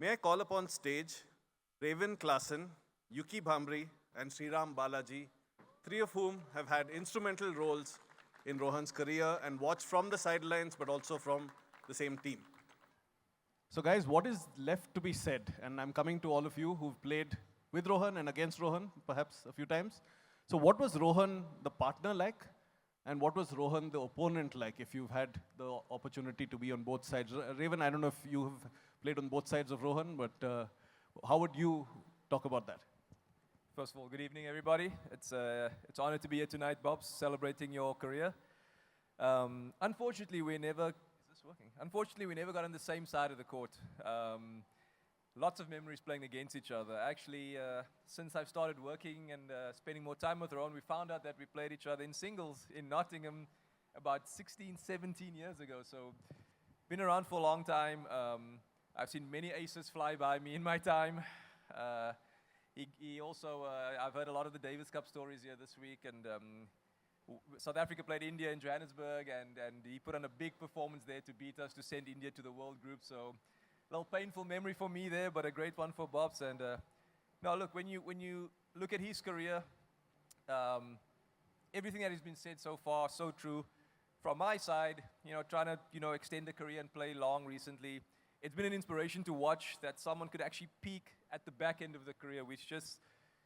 May I call upon stage Raven Klassen, Yuki Bhambri, and Sriram Balaji, three of whom have had instrumental roles in Rohan's career and watched from the sidelines but also from the same team. So guys, what is left to be said? And I'm coming to all of you who've played with Rohan and against Rohan, perhaps a few times. So what was Rohan, the partner, like? And what was Rohan, the opponent, like, if you've had the opportunity to be on both sides? Raven, I don't know if you have played on both sides of Rohan, but how would you talk about that? First of all, good evening, everybody. It's an honor to be here tonight, Bobs, celebrating your career. Unfortunately, we never... Is this working? Unfortunately, we never got on the same side of the court. Lots of memories playing against each other. Actually, since I've started working and spending more time with Rohan, we found out that we played each other in singles in Nottingham about 16, 17 years ago. So, been around for a long time. I've seen many aces fly by me in my time. He also, I've heard a lot of the Davis Cup stories here this week, and South Africa played India in Johannesburg, and he put on a big performance there to beat us, to send India to the World Group. So, a little painful memory for me there, but a great one for Bobs. And now, look, when you look at his career, everything that has been said so far, so true. From my side, trying to extend the career and play long recently, it's been an inspiration to watch that someone could actually peak at the back end of the career, which just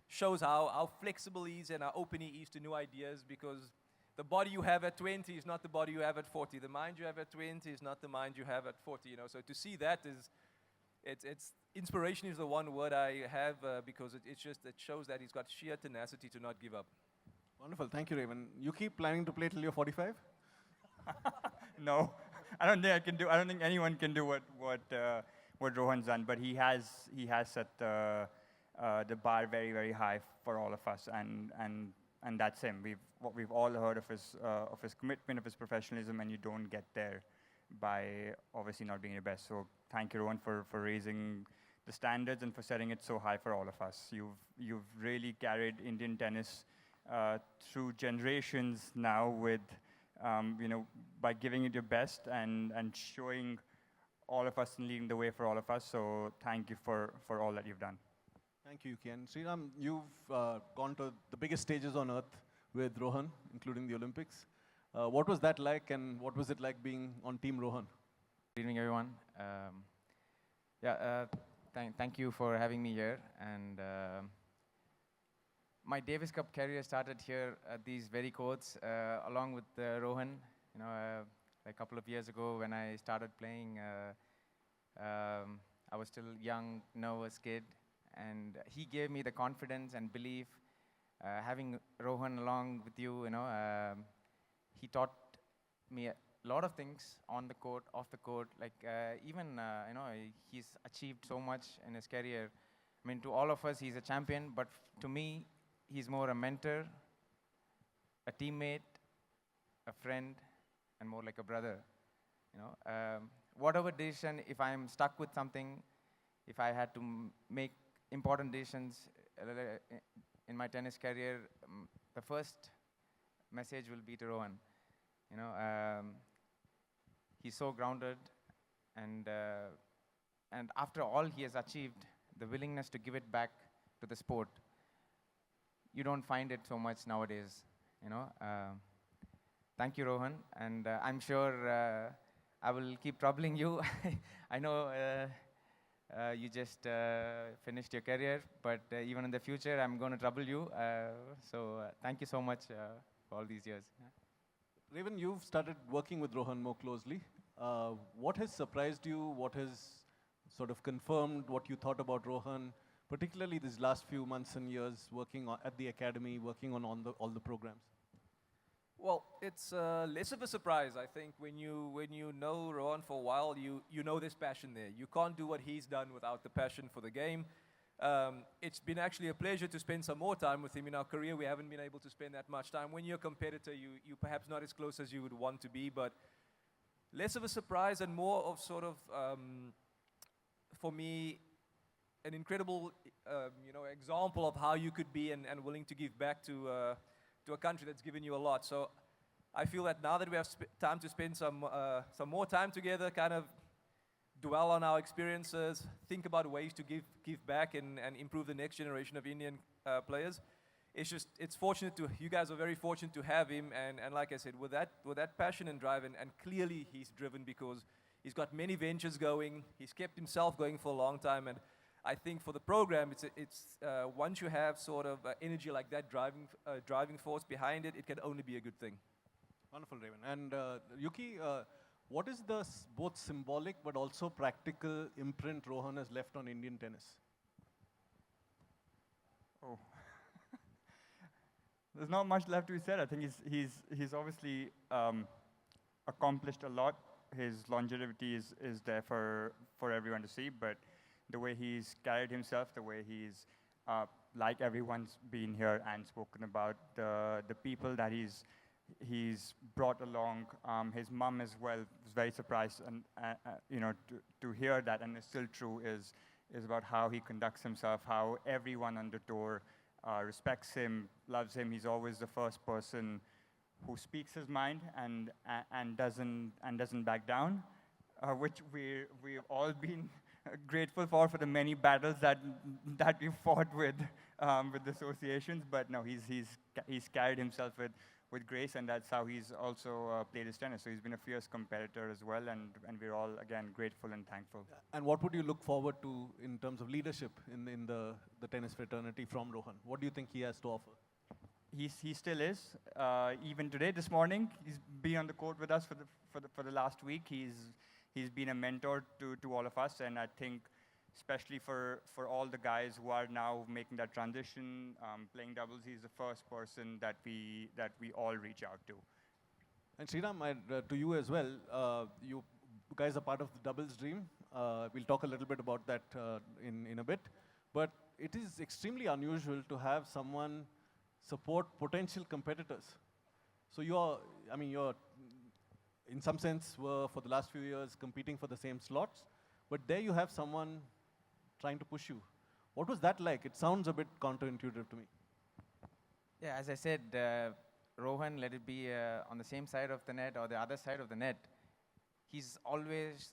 shows how flexible he is and how open he is to new ideas, because the body you have at 20 is not the body you have at 40. The mind you have at 20 is not the mind you have at 40. So to see that it's inspiration is the one word I have, because it shows that he's got sheer tenacity to not give up. Wonderful, thank you, Raven. You keep planning to play till you're 45? No, I don't think I can do. I don't think anyone can do what Rohan's done. But he has set the bar very, very high for all of us, and that's him. We've all heard of his commitment, of his professionalism, and you don't get there by obviously not being your best. So thank you, Rohan, for raising the standards and for setting it so high for all of us. You've really carried Indian tennis through generations now with by giving it your best and showing all of us and leading the way for all of us. So thank you for all that you've done. Thank you, Yuki. And Sriram, you've gone to the biggest stages on earth with Rohan, including the Olympics. What was that like, and what was it like being on Team Rohan? Good evening, everyone. Thank you for having me here. And my Davis Cup career started here at these very courts, along with Rohan. A couple of years ago when I started playing, I was still young, nervous kid, and he gave me the confidence and belief. Having Rohan along with you, he taught me a lot of things on the court, off the court. He's achieved so much in his career. I mean, to all of us, he's a champion, but to me, he's more a mentor, a teammate, a friend, and more like a brother. Whatever decision, if I'm stuck with something, if I had to make important decisions in my tennis career, the first message will be to Rohan. He's so grounded, and after all he has achieved, the willingness to give it back to the sport, you don't find it so much nowadays. Thank you, Rohan, and I'm sure I will keep troubling you. I know you just finished your career, but even in the future, I'm going to trouble you. So thank you so much for all these years. Raven, you've started working with Rohan more closely. What has surprised you? What has sort of confirmed what you thought about Rohan, particularly these last few months and years working at the academy, working on all the programs? Well, it's less of a surprise, I think. When you know Rohan for a while, you know there's passion there. You can't do what he's done without the passion for the game. It's been actually a pleasure to spend some more time with him. In our career, we haven't been able to spend that much time. When you're a competitor, you perhaps not as close as you would want to be, but less of a surprise and more of sort of, for me, an incredible example of how you could be and willing to give back to a country that's given you a lot. So I feel that now that we have time to spend some more time together, kind of dwell on our experiences, think about ways to give back and improve the next generation of Indian players. It's fortunate you guys are very fortunate to have him, and like I said, with that passion and drive, and clearly he's driven because he's got many ventures going, he's kept himself going for a long time, and I think for the program, it's once you have sort of energy like that, driving force behind it, it can only be a good thing. Wonderful, Raven. And Yuki, what is the both symbolic but also practical imprint Rohan has left on Indian tennis? Oh. There's not much left to be said. I think he's obviously accomplished a lot. His longevity is there for everyone to see, but the way he's carried himself, the way he's, like everyone's been here and spoken about, the people that he's brought along, his mum as well was very surprised, and you know, to hear that, and it's still true, is about how he conducts himself, how everyone on the tour respects him, loves him. He's always the first person who speaks his mind and doesn't back down, which we've all been grateful for the many battles that we fought with the associations. But no, he's carried himself with grace, and that's how he's also played his tennis. So he's been a fierce competitor as well, and we're all, again, grateful and thankful. And what would you look forward to in terms of leadership in the tennis fraternity from Rohan? What do you think he has to offer? He still is. Even today, this morning, he's been on the court with us for the last week. He's been a mentor to all of us, and I think especially for all the guys who are now making that transition, playing doubles, he's the first person that we all reach out to. And Sriram, to you as well, you guys are part of the doubles dream. We'll talk a little bit about that in a bit. But it is extremely unusual to have someone support potential competitors. So you're in some sense were for the last few years competing for the same slots, but there you have someone trying to push you. What was that like? It sounds a bit counterintuitive to me. Yeah, as I said, Rohan, let it be on the same side of the net or the other side of the net, he's always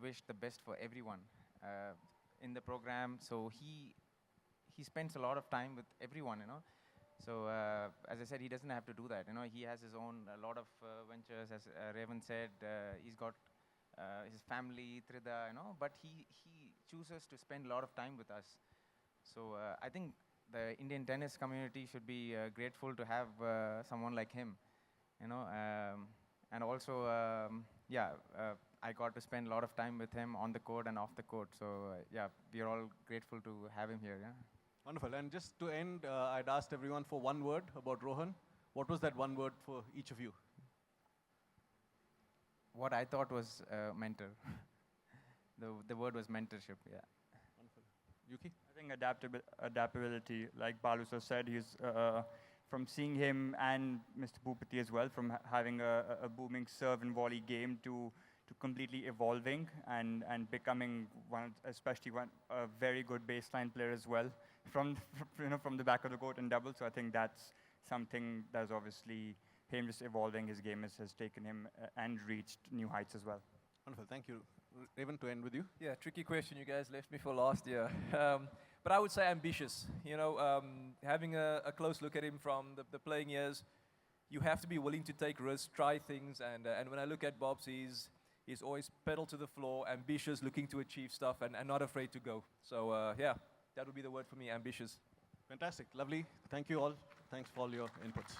wished the best for everyone in the program. So he spends a lot of time with everyone, you know. So as I said, he doesn't have to do that. You know, he has his own a lot of ventures. As Raven said, he's got his family, Trida, you know. But he chooses to spend a lot of time with us. So I think the Indian tennis community should be grateful to have someone like him, you know. And also, I got to spend a lot of time with him on the court and off the court. So yeah, we are all grateful to have him here. Yeah. Wonderful. And just to end, I'd asked everyone for one word about Rohan. What was that one word for each of you? What I thought was mentor. The word was mentorship, yeah. Wonderful. Yuki? I think adaptability, like Balu sir said, he's from seeing him and Mr. Bhupati as well, from having a booming serve and volley game to completely evolving and becoming a very good baseline player as well from the back of the court and double. So I think that's something that's obviously him just evolving his game has taken him and reached new heights as well. Wonderful, thank you. Raven, to end with you. Yeah, tricky question. You guys left me for last year. But I would say ambitious. You know, having a close look at him from the playing years, you have to be willing to take risks, try things. And when I look at Bob's, he's always pedal to the floor, ambitious, looking to achieve stuff, and not afraid to go. So yeah, that would be the word for me, ambitious. Fantastic, lovely. Thank you all. Thanks for all your inputs.